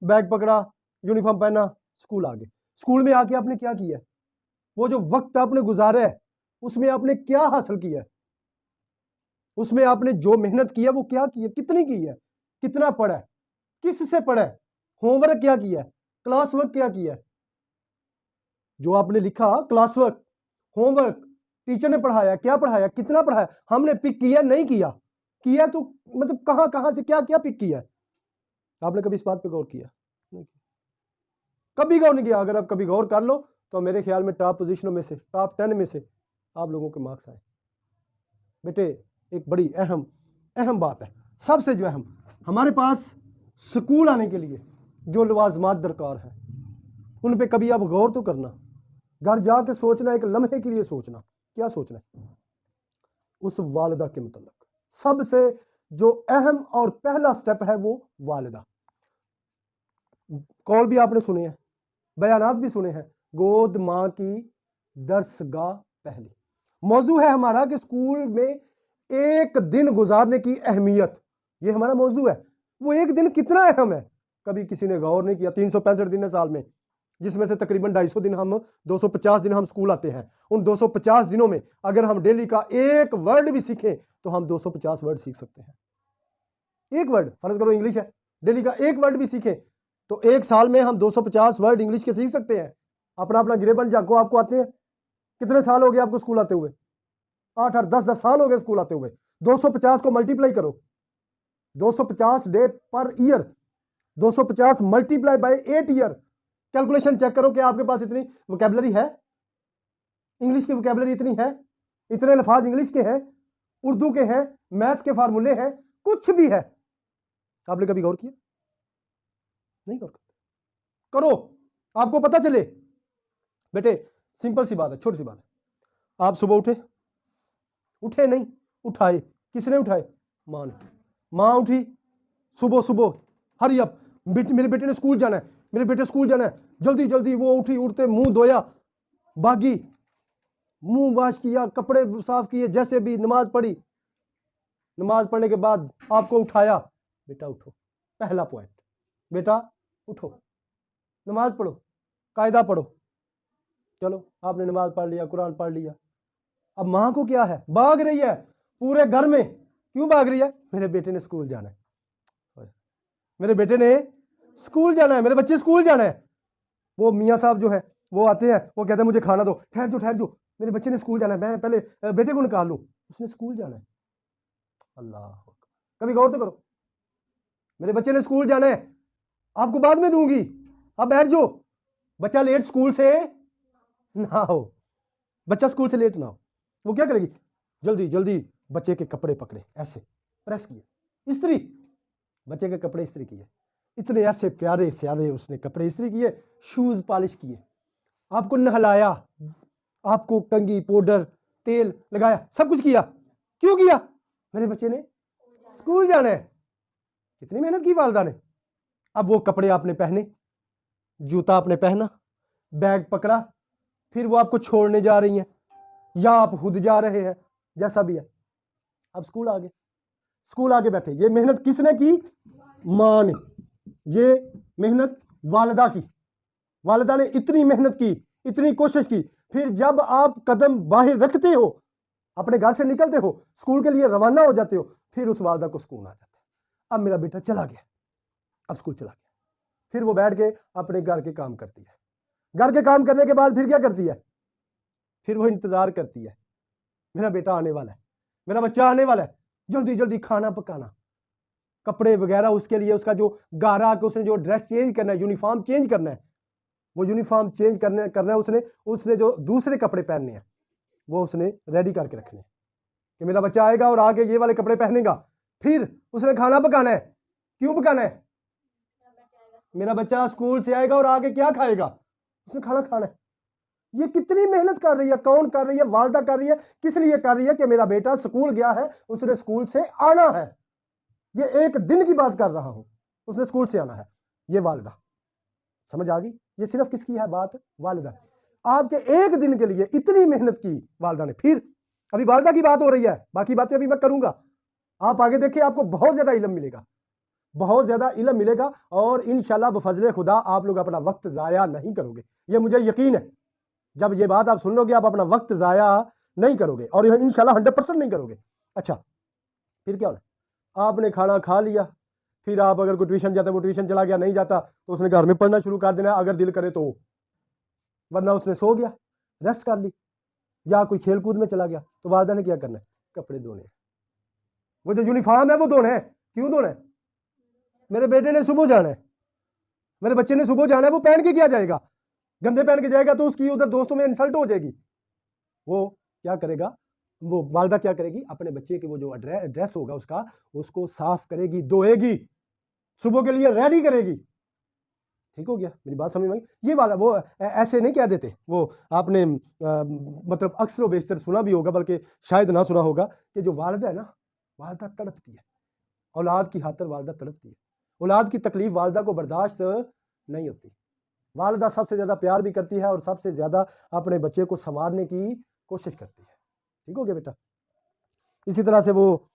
Bag पकड़ा, uniform पहना, school आ गए। स्कूल में आके आपने क्या किया? वो जो वक्त आपने गुजारा है उसमें आपने क्या हासिल किया? उसमें आपने जो मेहनत की है वो क्या की है, कितनी की है, कितना पढ़ा है, किससे पढ़ा है, होमवर्क क्या किया है, क्लास वर्क क्या किया है? जो आपने लिखा क्लास वर्क, होमवर्क, टीचर ने पढ़ाया, क्या पढ़ाया, कितना पढ़ाया, हमने पिक किया नहीं किया? किया तो मतलब कहां कहां से क्या क्या पिक किया है? आपने कभी इस बात पे गौर किया? नहीं किया। कभी गौर नहीं किया। अगर आप कभी गौर कर लो तो मेरे ख्याल में टॉप पोजीशनों में से, टॉप 10 में से आप लोगों के मार्क्स आए। बेटे एक बड़ी अहम अहम बात है, सबसे जो अहम, हमारे पास स्कूल आने के लिए जो लवाजमात दरकार है उन पे कभी आप गौर तो करना। घर जाके सोचना, एक लम्हे के लिए सोचना। क्या सोचना है? उस वालिदा के मुतल्लिक सबसे जो अहम और पहला स्टेप है वो वालिदा। कॉल भी आपने सुने हैं, बयानात भी सुने हैं, गोद मां की दर्सगाह पहली। मौजू है हमारा कि स्कूल में एक दिन गुजारने की अहमियत, ये हमारा मौजू है। वो एक दिन कितना अहम है कभी किसी ने गौर नहीं किया। 365 दिन है साल में, जिसमें से तकरीबन 250 दिन हम 250 दिन हम स्कूल आते हैं। उन 250 दिनों में अगर हम डेली का एक वर्ड भी सीखें तो हम 250 वर्ड सीख सकते हैं। एक वर्ड, फर्ज करो इंग्लिश है, डेली का एक वर्ड भी सीखें तो एक साल में हम 250 वर्ड इंग्लिश के सीख सकते हैं। अपना अपना गिरेबन जाको आपको आते हैं। कितने साल हो गए आपको स्कूल आते हुए? 8 8 10 10 साल हो गए स्कूल आते हुए। 250 को मल्टीप्लाई करो, 250 day per year, 250 multiply by 8 year. Calculation check करो कि आपके पास इतनी वोकैबुलरी है, इंग्लिश की वोकैबुलरी इतनी है, इतने अल्फाज इंग्लिश के हैं, उर्दू के हैं, मैथ के फार्मूले हैं, कुछ भी है। आपने कभी गौर किया? नहीं गौर करते। करो, आपको पता चले। बेटे सिंपल सी बात है, छोटी सी बात है। आप सुबह उठे, उठे नहीं, उठाए। किसने उठाए? मां ने। मां उठी सुबह सुबह, हरी अप, मेरे बेटे ने स्कूल जाना है, मेरे बेटे स्कूल जाना है, जल्दी जल्दी। वो उठी, उठते मुंह धोया, भागी, मुंह वॉश किया, कपड़े साफ किए, जैसे भी नमाज पढ़ी। नमाज पढ़ने के बाद आपको उठाया, बेटा उठो। पहला पॉइंट, बेटा उठो, नमाज पढ़ो, कायदा पढ़ो। चलो आपने नमाज पढ़ लिया, कुरान पढ़ लिया। अब मां को क्या है? भाग रही है पूरे घर में। क्यों भाग रही है? मेरे बेटे ने स्कूल जाना है, मेरे बेटे ने स्कूल जाना है, मेरे बच्चे स्कूल जाना है। वो मियाँ साहब जो है वो आते हैं, वो कहते हैं मुझे खाना दो। ठहर जाओ ठहर जाओ, मेरे बच्चे ने स्कूल जाना है, मैं पहले बेटे को निकाल लूं, उसने स्कूल जाना है। अल्लाह, कभी गौर तो करो। मेरे बच्चे ने स्कूल जाना है, आपको बाद में दूंगी, अब बैठ जाओ। बच्चा लेट स्कूल से ना हो, बच्चा स्कूल से लेट ना हो, वो क्या करेगी? जल्दी जल्दी बच्चे के कपड़े पकड़े, ऐसे प्रेस किए, इस्त्री, बच्चे के कपड़े इस्त्री किए, इतने ऐसे प्यारे स्यारे उसने कपड़े इस्त्री किए, शूज पॉलिश किए, आपको नहलाया, आपको कंघी पाउडर तेल लगाया, सब कुछ किया। क्यों किया? मेरे बच्चे ने स्कूल जाना है। कितनी मेहनत की वालिदा ने। अब वो कपड़े आपने पहने, जूता आपने पहना, बैग पकड़ा, फिर वो आपको छोड़ने जा रही हैं या आप खुद जा रहे हैं, जैसा भी है। अब स्कूल आ गए, स्कूल आके बैठे। ये मेहनत किसने की? मां ने। ये मेहनत वालिदा की। वालिदा ने इतनी मेहनत की, इतनी कोशिश की। फिर जब आप कदम बाहर रखते हो, अपने घर से निकलते हो, स्कूल के लिए रवाना हो जाते हो, फिर उस वालिदा को सुकून आ जाता है। अब मेरा बेटा चला गया, अब स्कूल चला गया। फिर वो बैठ के अपने घर के काम करती है। घर के काम करने के बाद फिर क्या करती है? फिर वो इंतजार करती है, मेरा बेटा आने वाला है, मेरा बच्चा आने वाला है, जल्दी जल्दी खाना पकाना, कपड़े वगैरह उसके लिए, उसका जो गारा के उसने जो ड्रेस चेंज करना है, यूनिफॉर्म चेंज करना है, वो यूनिफॉर्म चेंज करना है उसने जो दूसरे कपड़े पहनने हैं वो उसने रेडी करके रखने हैं कि मेरा बच्चा आएगा और आगे ये वाले कपड़े पहनेगा। फिर उसने खाना पकाना है। क्यों पकाना है? मेरा बच्चा स्कूल से आएगा और आगे क्या खाएगा? उसने खाना खाना है। ये कितनी मेहनत कर रही है, कौन कर रही है? वालिदा कर रही है। किस लिए कर रही है? कि मेरा बेटा स्कूल गया है, उसने स्कूल से आना है। ये एक दिन की बात कर रहा हूं, उसने स्कूल से आना है। ये वालिदा, समझ आ गई? ये सिर्फ किसकी है बात? वालिदा। आपके एक दिन के लिए इतनी मेहनत की वालिदा ने। फिर अभी वालिदा की बात हो रही है, बाकी बातें अभी मैं करूंगा। आप आगे देखिए, आपको बहुत ज्यादा इल्म मिलेगा। बहुत ज़्यादा इल्म मिलेगा और इंशाल्लाह बफजले खुदा आप लोग अपना वक्त ज़ाया नहीं करोगे, ये मुझे यकीन है। जब ये बात आप सुन लोगे आप अपना वक्त ज़ाया नहीं करोगे और इंशाल्लाह 100% नहीं करोगे। अच्छा, फिर क्या होना, आपने खाना खा लिया, फिर आप अगर कोई ट्यूशन जाता है वो ट्यूशन चला गया, नहीं जाता तो उसने घर में पढ़ना शुरू कर देना अगर दिल करे तो, वरना उसने सो गया, रेस्ट कर ली, या कोई खेल कूद में चला गया, तो वालिदा ने क्या करना है, कपड़े धोने, वो जो यूनिफॉर्म है वो धोना है। क्यों धोना है? मेरे बेटे ने सुबह जाना है, मेरे बच्चे ने सुबह जाना है, वो पहन के क्या जाएगा? गंदे पहन के जाएगा तो उसकी उधर दोस्तों में इंसल्ट हो जाएगी। वो क्या करेगा, वो वालिदा क्या करेगी, अपने बच्चे के वो जो ड्रेस होगा उसका, उसको साफ करेगी, धोएगी, सुबह के लिए रेडी करेगी। ठीक हो गया, मेरी बात समझ में आई? ये वाला वो ऐसे नहीं कह देते, वो आपने मतलब अक्सर बेशतर सुना भी होगा, बल्कि शायद ना सुना होगा, कि जो वालिदा है ना, वालिदा तड़पती है, औलाद की खातिर वालिदा तड़पती है, औलाद की तकलीफ वालिदा को बर्दाश्त नहीं होती। वालिदा सबसे ज़्यादा प्यार भी करती है और सबसे ज़्यादा अपने बच्चे को संवारने की कोशिश करती है। ठीक हो गया बेटा? इसी तरह से वो,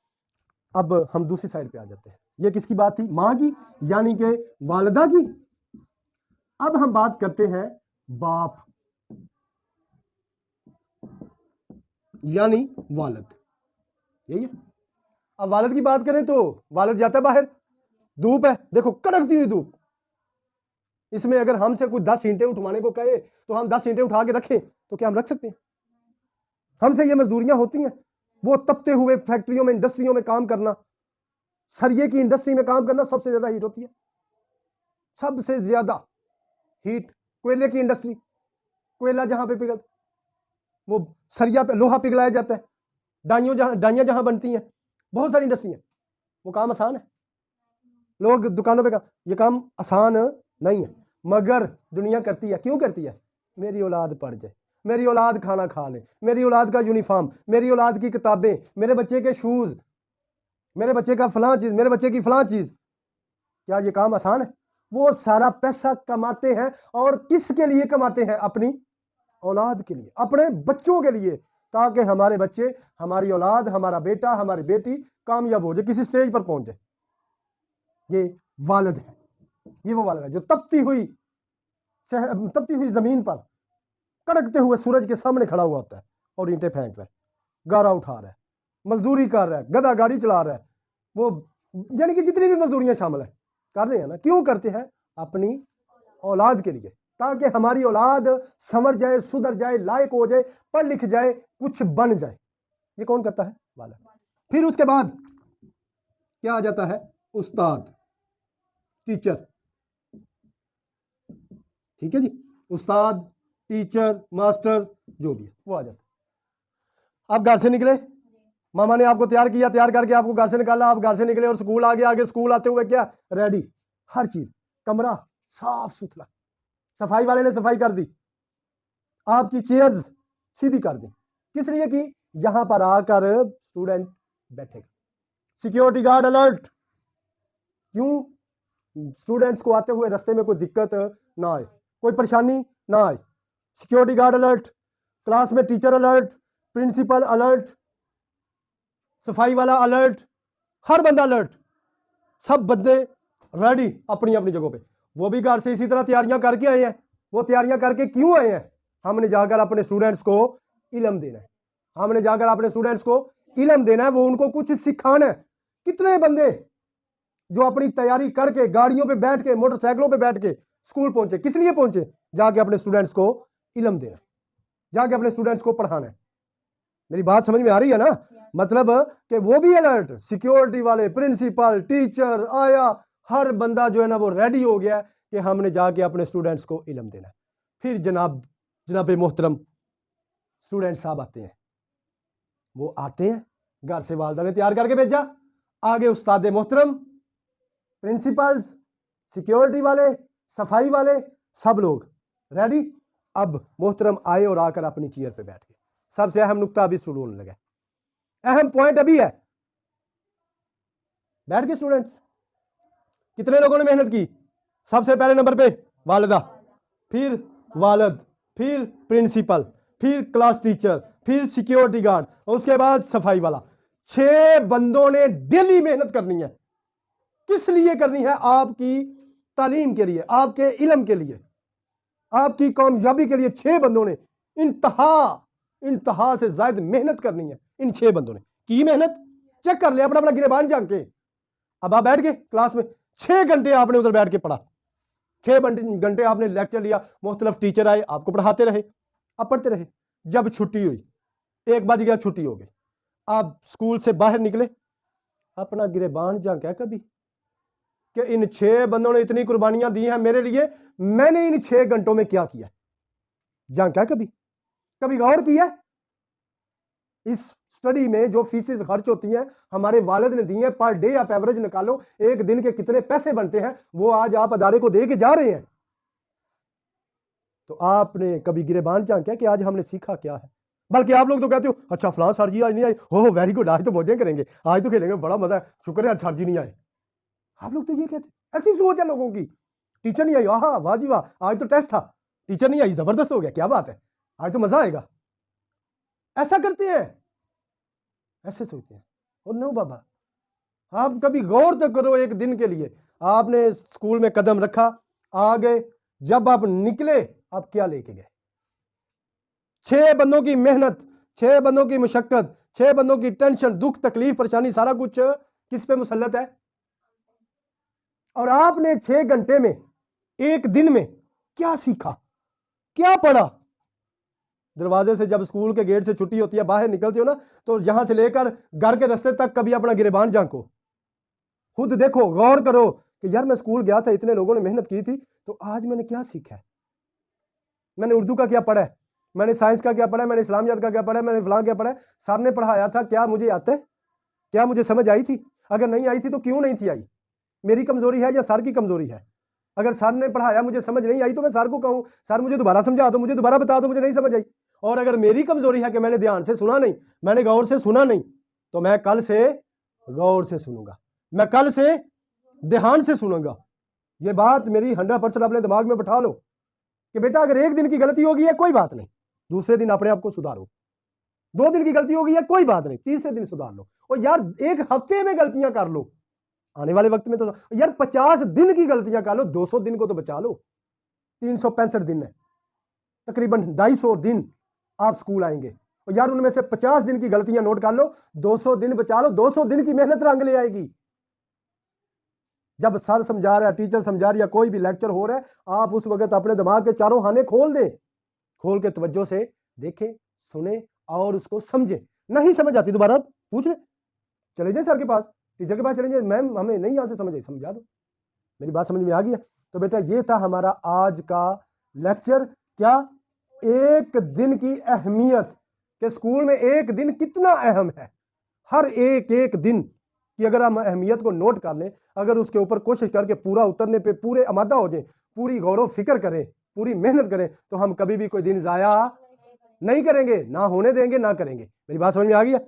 अब हम दूसरी साइड पे आ जाते हैं। ये किसकी बात थी? माँ की, यानी कि वालिदा की। अब हम बात करते हैं बाप, यानी वालिद। यही है। अब वालिद की बात करें तो वालिद जाता है बाहर, धूप है, देखो कड़कती हुई धूप, इसमें अगर हमसे कोई 10 ईंटें उठवाने को कहे तो हम 10 ईंटें उठा के रखें तो क्या हम रख सकते हैं? हमसे ये मजदूरियां होती हैं, वो तपते हुए फैक्ट्रियों में, इंडस्ट्रियों में काम करना, सरिये की इंडस्ट्री में काम करना सबसे ज्यादा हीट होती है, सबसे ज्यादा हीट। कोयले की इंडस्ट्री, कोयला जहां पे पिघल, वो सरिया पे लोहा पिघलाया जाता है, डाइयां जहां बनती हैं, बहुत सारी इंडस्ट्री है। वो काम आसान है? लोग दुकानों पे ये काम आसान नहीं है, मगर दुनिया करती है। क्यों करती है? मेरी औलाद पढ़ जाए, मेरी औलाद खाना खा ले, मेरी औलाद का यूनिफॉर्म, मेरी औलाद की किताबें, मेरे बच्चे के शूज, मेरे बच्चे का फलां चीज, मेरे बच्चे की फलां चीज। क्या ये काम आसान है? वो सारा पैसा कमाते हैं, और किसके लिए कमाते हैं? अपनी औलाद के लिए, अपने बच्चों के लिए, ताकि हमारे बच्चे, हमारी औलाद, हमारा बेटा, हमारी बेटी कामयाब हो जाए, किसी स्टेज पर पहुंच जाए। ये वालिद है, ये वो वालिद है जो तपती हुई जमीन पर कड़कते हुए सूरज के सामने खड़ा हुआ होता है और ईंटें फेंक रहा है, गारा उठा रहा है, मजदूरी कर रहा है, गधा गाड़ी चला रहा है, वो यानी कि जितनी भी मजदूरियां शामिल है कर रहे हैं ना। क्यों करते हैं? अपनी औलाद के लिए, ताकि हमारी औलाद समझ जाए, सुधर जाए, लायक हो जाए, पढ़ लिख जाए, कुछ बन जाए। ये कौन करता है? वालिद। फिर उसके बाद क्या आ जाता है? उस्ताद, टीचर। ठीक है जी, उस्ताद, टीचर, मास्टर, जो भी है वो आ जाता है। आप घर से निकले, मामा ने आपको तैयार किया, तैयार करके आपको घर से निकाला, आप घर से निकले और स्कूल आ गए, आगे स्कूल आते हुए क्या? रेडी, हर चीज, कमरा साफ सुथरा, सफाई वाले ने सफाई कर दी, आपकी चेयर्स सीधी कर दी। किस लिए की? यहां पर आकर स्टूडेंट बैठेगा, सिक्योरिटी गार्ड अलर्ट। क्यों? स्टूडेंट्स को आते हुए रास्ते में कोई दिक्कत ना आए, कोई परेशानी ना आए। सिक्योरिटी गार्ड अलर्ट, क्लास में टीचर अलर्ट, प्रिंसिपल अलर्ट, सफाई वाला अलर्ट, हर बंदा अलर्ट, सब बंदे रेडी अपनी अपनी जगहों पे। वो भी घर से इसी तरह तैयारियां करके आए हैं। वो तैयारियां करके क्यों आए हैं? हमने जाकर अपने स्टूडेंट्स को इल्म देना है, हमने जाकर अपने स्टूडेंट्स को इल्म देना है, वो उनको कुछ सिखाना है। कितने बंदे जो अपनी तैयारी करके गाड़ियों पे बैठ के, मोटरसाइकिलों पे बैठ के स्कूल पहुंचे, किस लिए पहुंचे? जाके अपने स्टूडेंट्स को इल्म देना, जाके अपने स्टूडेंट्स को पढ़ाना है। मेरी बात समझ में आ रही है ना? मतलब कि वो भी अलर्ट, सिक्योरिटी वाले, प्रिंसिपल, टीचर आया, हर बंदा जो है ना वो रेडी हो गया कि हमने जाके अपने स्टूडेंट्स को इल्म देना है। फिर जनाब मोहतरम स्टूडेंट साहब आते हैं, वो आते हैं, घर से वालिदा ने तैयार करके भेजा, आगे उस्ताद मोहतरम, प्रिंसिपल्स, सिक्योरिटी वाले, सफाई वाले, सब लोग रेडी। अब मोहतरम आए और आकर अपनी चेयर पे बैठ गए। सबसे अहम नुक्ता अभी शुरू होने लगा, अहम पॉइंट अभी है। बैठ गए स्टूडेंट्स, कितने लोगों ने मेहनत की? सबसे पहले नंबर पे वालिदा, फिर वालिद, फिर प्रिंसिपल, फिर क्लास टीचर, फिर सिक्योरिटी गार्ड, और उसके बाद सफाई वाला। 6 बंदों ने डेली मेहनत करनी है। किस लिए करनी है? आपकी तालीम के लिए, आपके इल्म के लिए, आपकी कामयाबी के लिए 6 बंदों ने इंतहा से ज्यादा मेहनत करनी है। इन 6 बंदों ने की मेहनत। चेक कर ले अपना अपना गिरेबान जान के। अब आप बैठ गए क्लास में, 6 घंटे आपने उधर बैठ के पढ़ा, 6 घंटे आपने लेक्चर लिया, मुख्तलिफ टीचर आए, आपको पढ़ाते रहे, आप पढ़ते रहे। जब छुट्टी हुई, 1 बज गया, छुट्टी हो गई, आप स्कूल से बाहर निकले, अपना गिरेबान झांका कभी कि इन 6 बंदों ने इतनी कुर्बानियां दी हैं मेरे लिए, मैंने इन 6 घंटों में क्या किया? झांका कभी गौर किया? इस स्टडी में जो फीसेस खर्च होती हैं हमारे वालिद ने दी हैं, पर डे आप एवरेज निकालो, एक दिन के कितने पैसे बनते हैं, वो आज आप अदारे को दे के जा रहे हैं। तो आपने कभी गिरेबान झांका कि आज हमने सीखा क्या है? बल्कि आप लोग तो कहते हो अच्छा फलां सर जी आज नहीं आए, हो वेरी गुड, आज तो मौजें करेंगे, आज तो खेलेंगे, बड़ा मजा है, शुक्र है आज सर जी नहीं आए। आप लोग तो ये कहते, ऐसी सोच है लोगों की। टीचर नहीं आई, आहा वाह जी वाह, आज तो टेस्ट था, टीचर नहीं आई, जबरदस्त हो गया, क्या बात है, आज तो मजा आएगा। ऐसा करते हैं, ऐसे सोचते हैं। और नो बाबा, आप कभी गौर तो करो, एक दिन के लिए आपने स्कूल में कदम रखा, आ गए, जब आप निकले आप क्या लेके गए? 6 बंदों की मेहनत, 6 बंदों की मुशक्कत, 6 बंदों की टेंशन, दुख, तकलीफ, परेशानी, सारा कुछ किस पे मुसल्लत है? और आपने 6 घंटे में, एक दिन में क्या सीखा, क्या पढ़ा? दरवाजे से जब स्कूल के गेट से छुट्टी होती है, बाहर निकलते हो ना, तो यहां से लेकर घर के रास्ते तक कभी अपना गिरेबान झांको, खुद देखो, गौर करो कि यार मैं स्कूल गया था, इतने लोगों ने मेहनत की थी, तो आज मैंने क्या सीखा है? मैंने उर्दू का क्या पढ़ा है, मैंने साइंस का क्या पढ़ा है, मैंने इस्लामियात का क्या पढ़ा है, मैंने फलां क्या पढ़ा है, सर ने पढ़ाया था, क्या मुझे आता है? क्या मुझे समझ आई थी? अगर नहीं आई थी तो क्यों नहीं थी आई? मेरी कमजोरी है या सर की कमजोरी है? अगर सर ने पढ़ाया, मुझे समझ नहीं आई, तो मैं सर को कहूं सर मुझे दोबारा समझा दो, मुझे दोबारा बता दो, मुझे नहीं समझ आई। और अगर मेरी कमजोरी है कि मैंने ध्यान से सुना नहीं, मैंने गौर से सुना नहीं, तो मैं कल से गौर से सुनूंगा, मैं कल से ध्यान से सुनूंगा। ये बात मेरी 100% अपने दिमाग में बैठा लो कि बेटा अगर एक दिन की गलती होगी है कोई बात नहीं, दूसरे दिन अपने आप को सुधारो। 2 दिन की गलती होगी है कोई बात नहीं, तीसरे दिन सुधार लो। और यार 1 हफ्ते में गलतियां कर लो, आने वाले वक्त में तो यार 50 दिन की गलतियां कर लो, 200 दिन को तो बचा लो। 365 दिन है, तकरीबन 250 दिन आप स्कूल आएंगे, और यार उनमें से 50 दिन की गलतियां नोट कर लो, 200 दिन बचा लो, 200 दिन की मेहनत रंग ले आएगी। जब सर समझा रहा है, टीचर समझा रही है, कोई भी लेक्चर हो रहा है, आप उस वक्त अपने दिमाग के चारों खाने खोल दें, खोल के तवज्जो से देखें, सुने और उसको समझे। नहीं समझ आती दोबारा पूछ ले, चले जाए सर के पास, टीचर के पास चले जाए, मैम हमें नहीं यहां से समझ आई, समझा दो। मेरी बात समझ में आ गई है? तो बेटा ये था हमारा आज का लेक्चर, क्या एक दिन की अहमियत, कि स्कूल में एक दिन कितना अहम है। हर एक दिन की अगर हम अहमियत को नोट कर लें, अगर उसके ऊपर कोशिश करके पूरा उतरने पे पूरे आमादा हो जाए, पूरी गौर फिक्र करें, पूरी मेहनत करें, तो हम कभी भी कोई दिन जाया नहीं करेंगे, ना होने देंगे, ना करेंगे। मेरी बात समझ में आ गई है?